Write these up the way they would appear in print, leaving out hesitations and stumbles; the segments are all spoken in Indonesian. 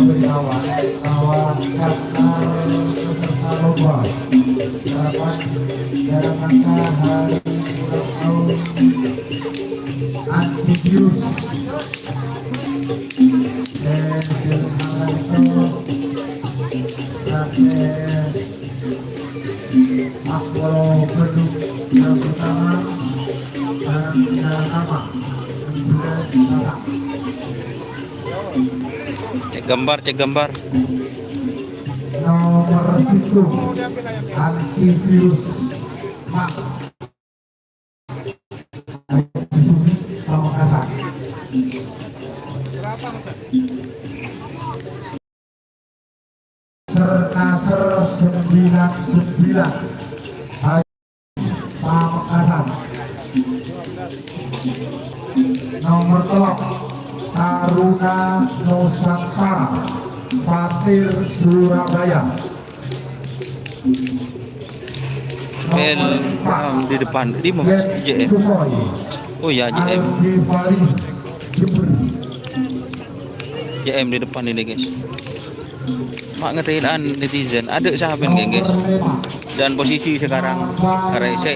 dari awal bahwa karena peserta lomba harapan dalam rangka hari ulang tahun anti virus dan hal itu sampai akwal produk yang pertama dan nama 17 pasang. Cek gambar. Nomor 1 antivirus Mak Sufi Pamekasan. Sernaser 99 Pamekasan. Nomor telok Taruna Nusantara Fatir Surabaya. Bel di depan di JM. Oh ya JM. JM di depan ini guys. Mak ngetiin netizen ada sahabat guys. Dan posisi sekarang rese.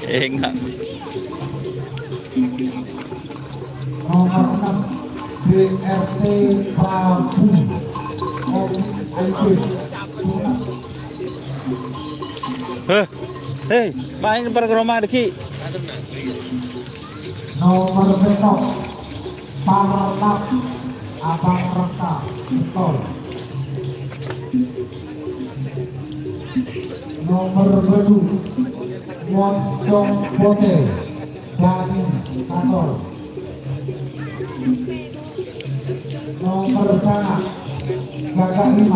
Enggak. Nomor 6 BRT Prabu Hei, main program lagi. Nomor betok Parlap Abang Reka Setol. Nomor bedu Moncong Bote Dani Katol. Nomor sana Gagak 5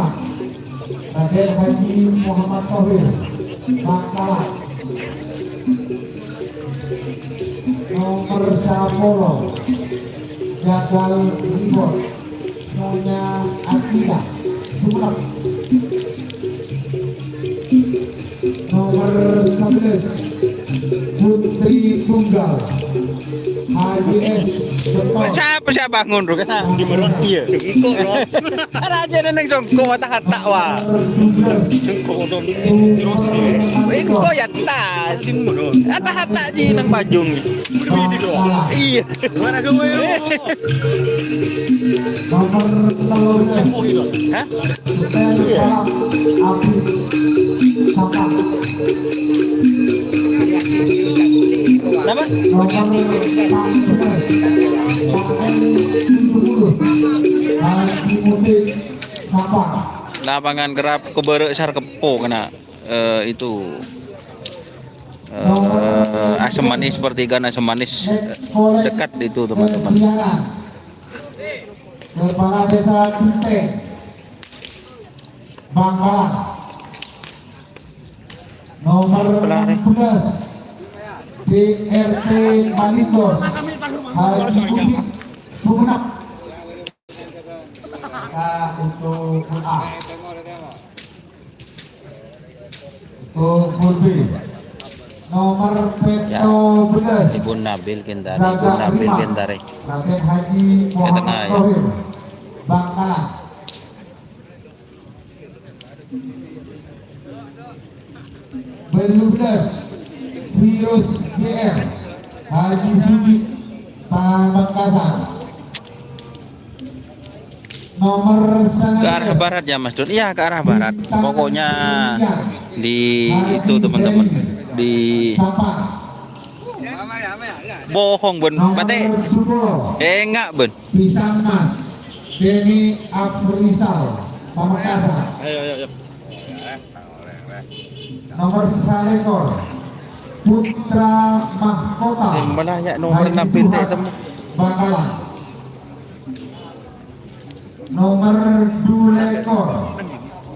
Raden Haji Muhammad Tohir Bangkalan. Nomor 10 Gagal Ribot Nyonya Akida Surat. Nomor 11 Putri Tunggal Haji S. Siapa bangun tuh kan? Di mana iya? Ikut loh. Ada aja neng songko mata kata wah. Songko dong terus ya. Ikut ya tas. Kata kata aja nang bajung. Berbeda doang. Iya. Mana gue lu? Nomor 12 Hah? Iya. Nama? Lapangan kerap keberek sar kepo kena itu asam manis pertigaan asam manis dekat itu teman-teman. Kepala Desa Kinte Bangkalan. Nomor 16 BRT Malindos Haji Budi Sumenep. Untuk A untuk full B. Nomor Petro Belas Ibu Nabil Kentari. Raden Haji Muhammad Tohir Bangkalan. Beludas virus GR Haji Sugi Pamekasan. Nomor ke arah barat ya Mas Dun. Iya ke arah barat. Pokoknya di itu teman-teman di bohong ben pate enggak ben Pisang Mas Denny Afrizal Pamekasan. Ayo. Nomor salekor Putra Mahkota yang mana ya nomor 6 PT temu Bangkalan. Nomor 2 lekor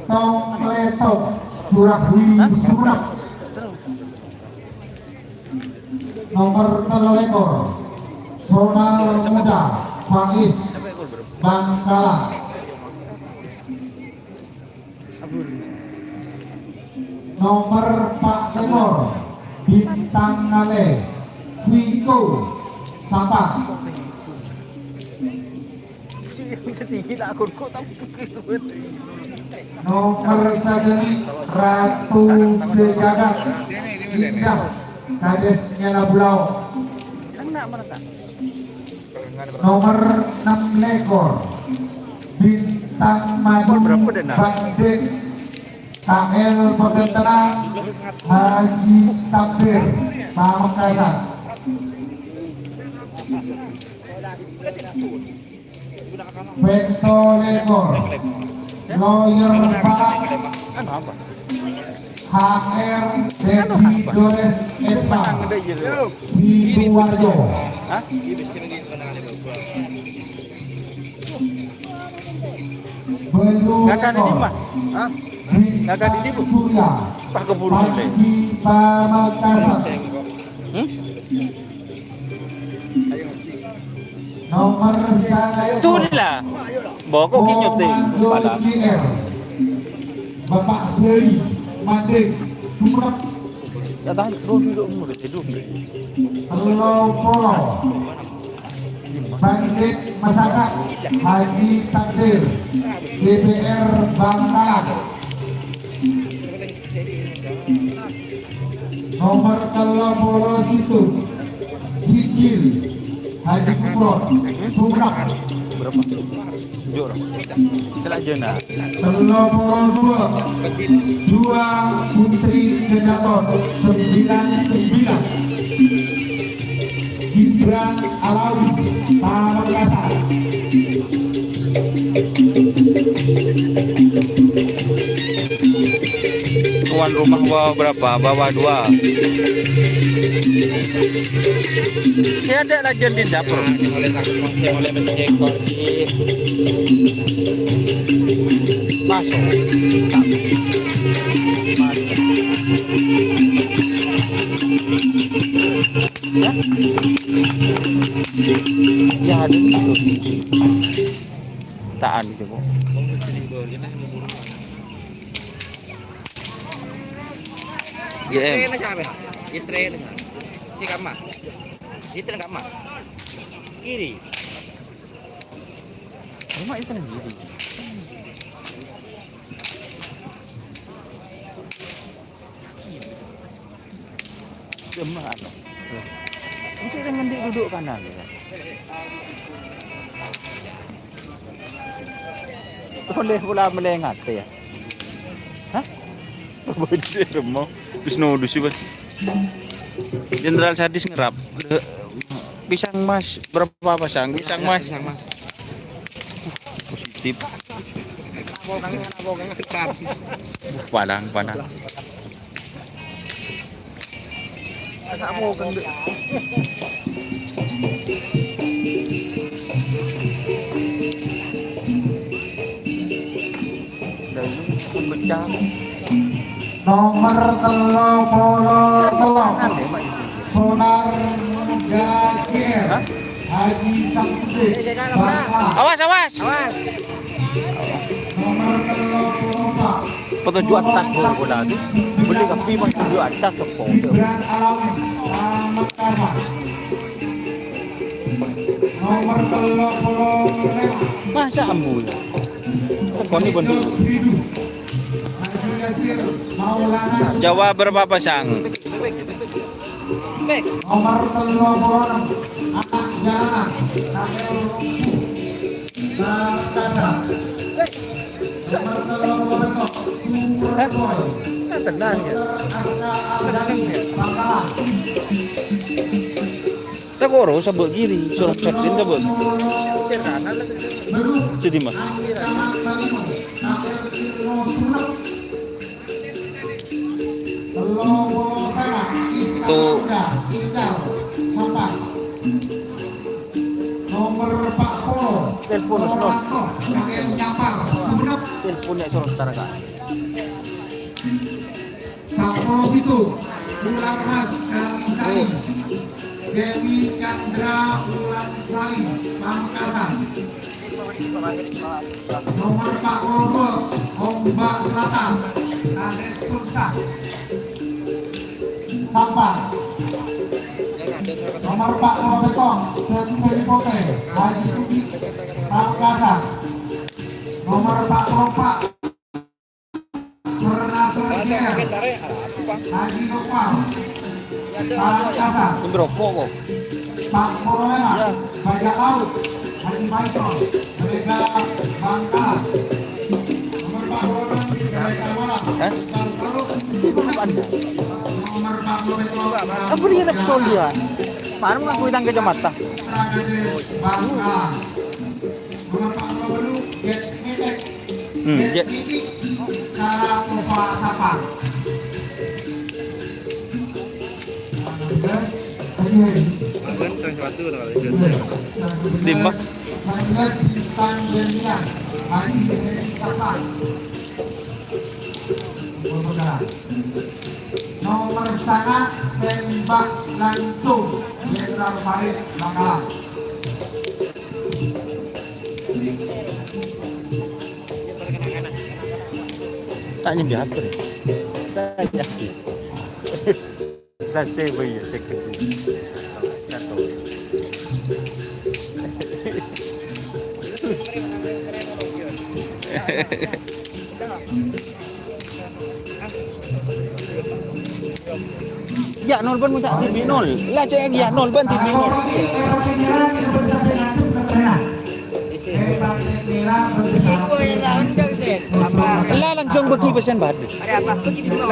Tong Letok Surahwi Surat. Nomor 3 lekor Sonal Muda Faiz Bangkalan. Nomor 4 lekor Bintang Ngale Viko Sabang. Setinggi tak aku tapi itu. Nomor Sageni Ratu Sejagat Indah Kades Nyala Bulau. Nomor 6 Lekor Bintang Madu Bandit KL Pegentenang Haji Takbir Pamekasan. Bento Lekor Lawyer Palak HR Dedi Dores Espa Sidoarjo. Kakak di mana? Hah? Kakak di mana? Surya Pak keburu deh. Pagi Pamekasan. Nomor Itu lah. Bawa kok kinyup deh. Pada. JR Bapak Seri Mandek Surat Ya tahan duduk mulu tidur. Telo Polo Bandit Masyarakat Haji Takdir DPR Bangkalan. Nomor Telo Polo Situ Sikil Haji Kuprot Surat. Berapa? 7 orang. Celak jena. Telo Polo 2 Putri Kedaton 99 Gibran Alawi Pamekasan. Tuan rumah bawa berapa? Bawa 2. Saya ada lagi di dapur. Masuk. Ya ada itu. Taan gitu kok. GM. Itre si kama. Itre kama. Kiri. Rumah itu sendiri. Demam. Mungkin dengan dia duduk kanan ya. Boleh pula melengat ya. Hah? Boleh remau. Terus no dusi bas. Jenderal Sadis ngerap. Pisang mas berapa pasang? Pisang mas. Positif. Padang. Kamu kan Nomor Telo Polo Sonar Gajir Haji Samsudin Bangka. Awas. Nomor Telo Polo Petunjuk atas bola tu. Boleh kapi mas tunjuk atas apa? Gibran Alawi Pamekasan. Nomor Telo Polo Masa ambu ya? Kau ni bentuk. Haji Yasir Maulana. Jawa berapa pasang? Nomor Telo Polo Anak Jalanan KL Pamekasan. Nomor Telo Polo Surabaya. Tenang ya. Aska Aldani Bangkalan. Tak koro sebut kiri, suruh cekin sebut. Jadi mah. Nomor Pak Polo Telepon suruh. Surat Teleponnya suruh tarakan. Pak Polo itu Bulan Mas Kalisari Dewi Chandra Bulan Sali Pamekasan. Nomor Pak Polo Ombak Selatan Kades Pulsa Sampang. Nomor 4 Nomor Betong Dari Pote Haji Sudi Pamekasan. Nomor 44 Serna Serengger Haji Nopal Pamekasan. Berokok kok. Pak Morolela Bajak Laut Haji Maison Mereka Bangkalan. Nomor 4 Morolela Mereka Bola Hah? Bangkalan. Nomor 4 Betong Apa dia nak solia? Mana mengaku tangga jambatan? Bangkalan. Nomor 4 Belu Get Metek Jet. Salah Opa Sapang. Lima. Bintang Jelian Haji Sapang. Nomor sana tembak langsung Jenderal Farid Bangkalan. Tanya biar apa? Tanya. Saya bayar sekali. Ya nol ban muncak TV nol. Lah cek ya nol ban TV nol. Lah langsung bagi pesan bad. Ada apa? Begini dulu.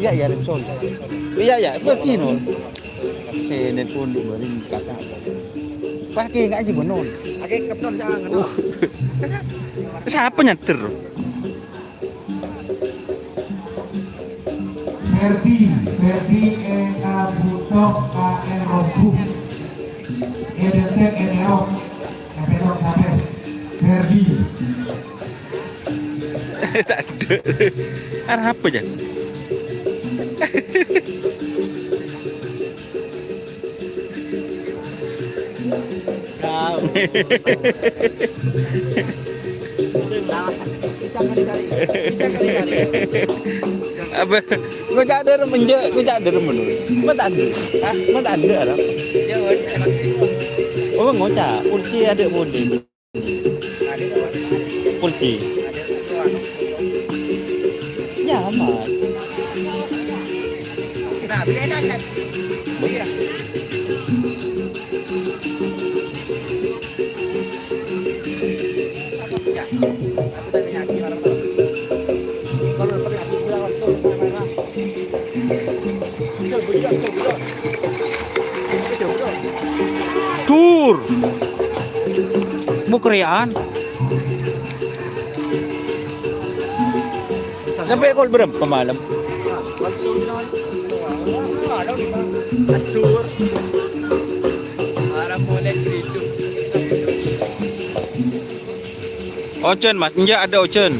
Ya ya langsung. Iya ya bagi nol. Saya pun beri kakak. Pakai enggak aja nol. Oke, kapten jangan. Siapa nyetir? Ferdi Butok KL Robuh EDT EDO Kapedok Saber Ferdi. Tak ada. Ada apa je? Apa? Kau tak ada menje, kau tak ada menurut. Kau tak ada. Kau tak ada lah. Oh, ngocak. Kursi ada boleh. Kursi. Ya, amat. Nah, bila dah kan. Boleh. Tur. Mau kerjaan. Sampai kau berapa malam? Ocen mas, enggak ada ocen.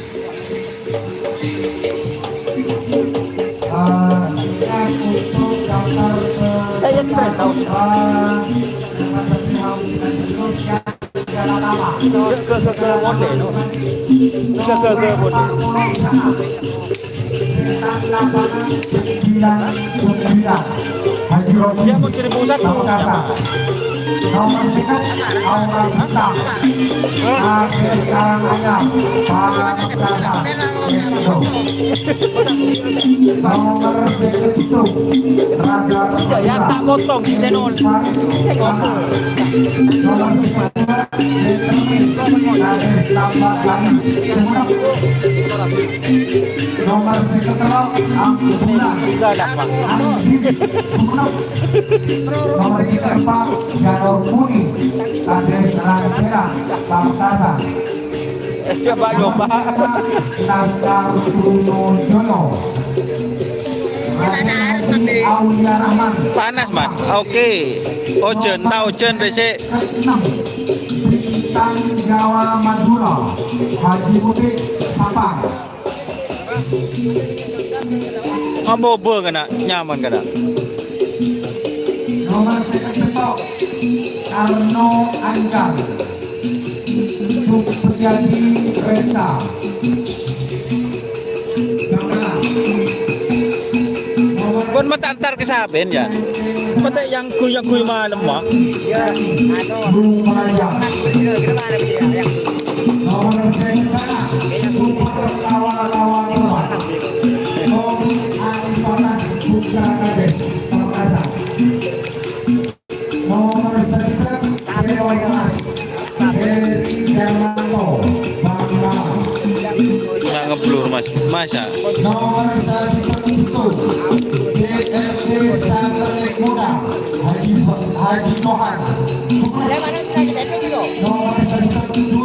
Saya tidak tahu. Ke monde no. Ke monde. Dia mau kirim pusat Nomor sekat Aura Hitam Akhir Saranganya Pamekasan Nomor sekat itu Raja yang tak potong di channel. Nomor sekat tambah lagi nomor sekat angkut bulan Juga dapat. nomor sekat Pak Janur Kuning Kades Rangkera Pamekasan Coba coba. Naskar Gunung Joyo Aulia Rahman Panas man. Oke. Ocen tahu ocen besok. ke-6 Bintang Jawa Madura Haji Budi Sapang Ngobo kena nyaman kena. nomor sekat Betok Karno Anggal Supriyadi Reza Bangkalan nomor Kon matantar ke saben ya. Pati yang kuy malam mah. Ya, Lumayan. kita mana dia yang Nomor sana super kawan-kawan Tommy Arifana Putra Kades Pemakasan. Nomor sekitar Dewa Mas Heri Darmanto Bangga. Nggak ngeblur mas, masa. Nomor sekitar itu DRT Satelit Muda Haji Tohan